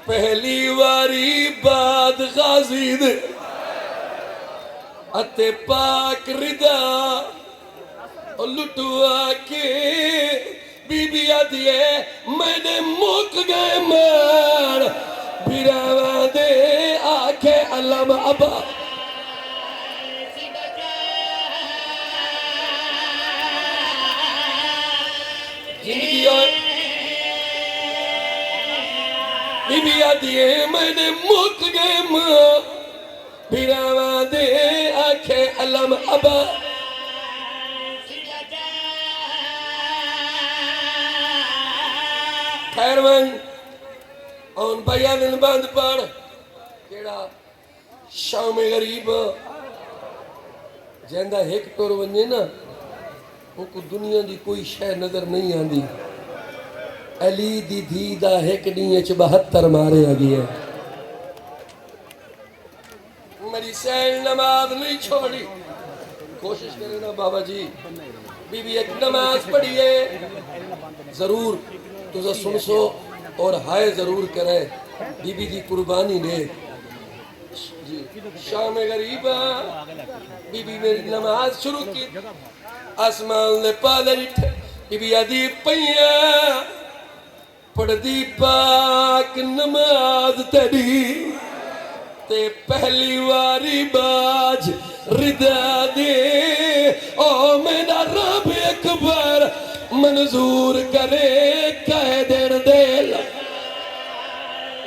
پہلی واری بعد غازی دے اتے پاک ردا لٹوا کے بی بی آدھی ہے میں نے مک گئے مار بھیراوہ دے آکھے علم ابا زندگی اور بی بی آدھی ہے میں نے مک گئے مار بھیراوہ دے آکھے علم ابا خیر من اون بیان بند پڑھ کیڑا شام غریب جہندہ ایک ٹور ونجے نا ان کو دنیا دی کوئی شے نظر نہیں آندی علی دی دھی دا ایک نہیں 72 مارے آگی ہے میری سین نماز نہیں چھوڑی کوشش کرے نا بابا جی بی بی ایک نماز پڑھیے ضرور تجھے سن سو اور ہائے ضرور کرے بی بی دی قربانی دے شام غریبہ بی بی میری نماز شروع کی آسمان نے پادر بی بی آدھی پہیاں پڑھ دی پاک نماز تیری تے پہلی واری باج ردا دے او میرا رب اکبر منظور کرے کہہ دیر دے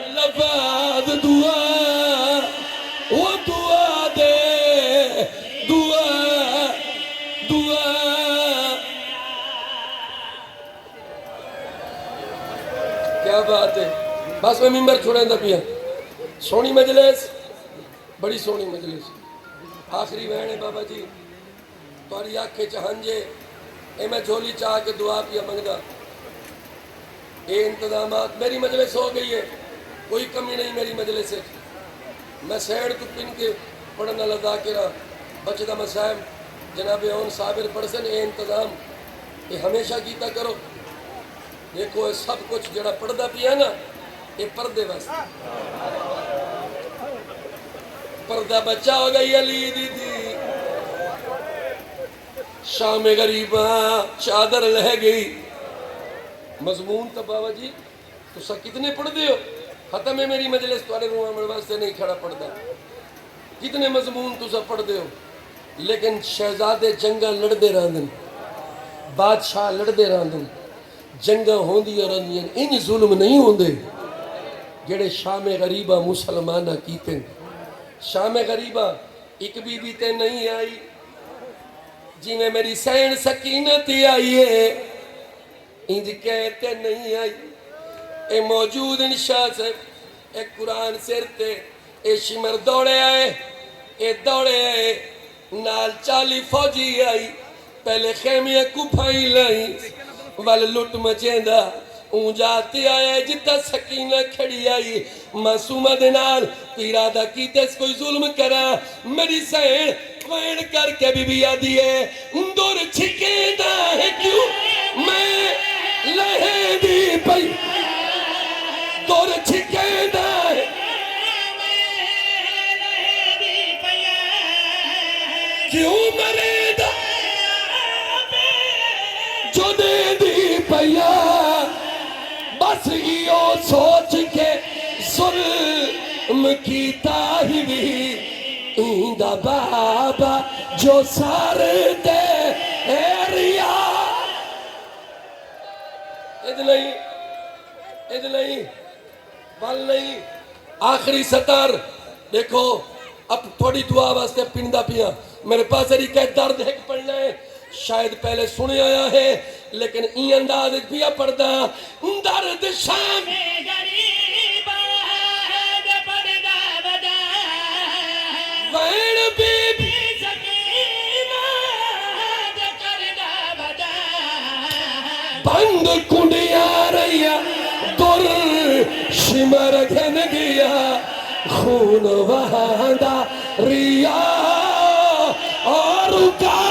لباد دعا وہ دعا دے دعا کیا بات ہے بس میں ممبر چھوڑیں دا پیا سونی مجلس بڑی سونی مجلس آخری بہنے بابا جی تواری آنکھیں چہنجے اے میں جھولی چاہ کے دعا پیا منگدا اے انتظامات میری مجلس ہو گئی ہے کوئی کمی نہیں میری مجلس ہے میں سیڑ تو پن کے پڑھنا لدا کے رہا بچدہ مسائم جناب اون صابر پڑھسن اے انتظام اے ہمیشہ کیتا کرو دیکھو اے سب کچھ جڑا پڑھدا پیا نا اے پردے بس پردہ بچہ ہو گئی علی دی دی شام غریبہ چادر لہ گئی مضمون تا بابا جی تو سا کتنے پڑھ دے ہو ختم ہے میری مجلس توارے روحاں مروان سے نہیں کھڑا پڑھ دا کتنے مضمون تو سا پڑھ دے ہو لیکن شہزادے جنگا لڑ دے راندن بادشاہ لڑ دے راندن جنگا ہوندی اور اندین ان ظلم نہیں ہوندے جڑے شام غریبہ مسلمانہ کیتے شام غریبہ ایک بی بی تے نہیں آئی جی میں میری سین سکینت آئی ہے انج کہتے نہیں آئی اے موجود انشاء سے اے قرآن سرتے اے شمر دوڑے آئے نال 40 فوجی آئی پہلے خیمیہ کو پھائی لائی وال لٹ مچیندہ اون جاتی آئے جتا سکینہ کھڑی آئی معصومہ دنال ارادہ کیتے اس کوئی ظلم کرا میری سین وین کر کے بی بی آدھی ہے دور چھکے دا ہے کیوں میں لہے دی پئی دور چھکے دا ہے کیوں مرے دا جو دے دی پیا بس یہ سوچ کے ظلم کیتا ہی بھی ایندہ بابا جو سار دے ریا اد نہیں بل نہیں آخری سطر دیکھو اب تھوڑی دعا واسطے پندہ پیا میرے پاس کہ درد ایک پڑھنا ہے شاید پہلے سنے آیا ہے لیکن این انداز پیا پڑھدا درد شام غریب پڑھدا بدا وین بی بی سکینہ کردا بدا بند کنڈیاں رہیا در شمر گھن گیا خون وہاں دا ریا اور کا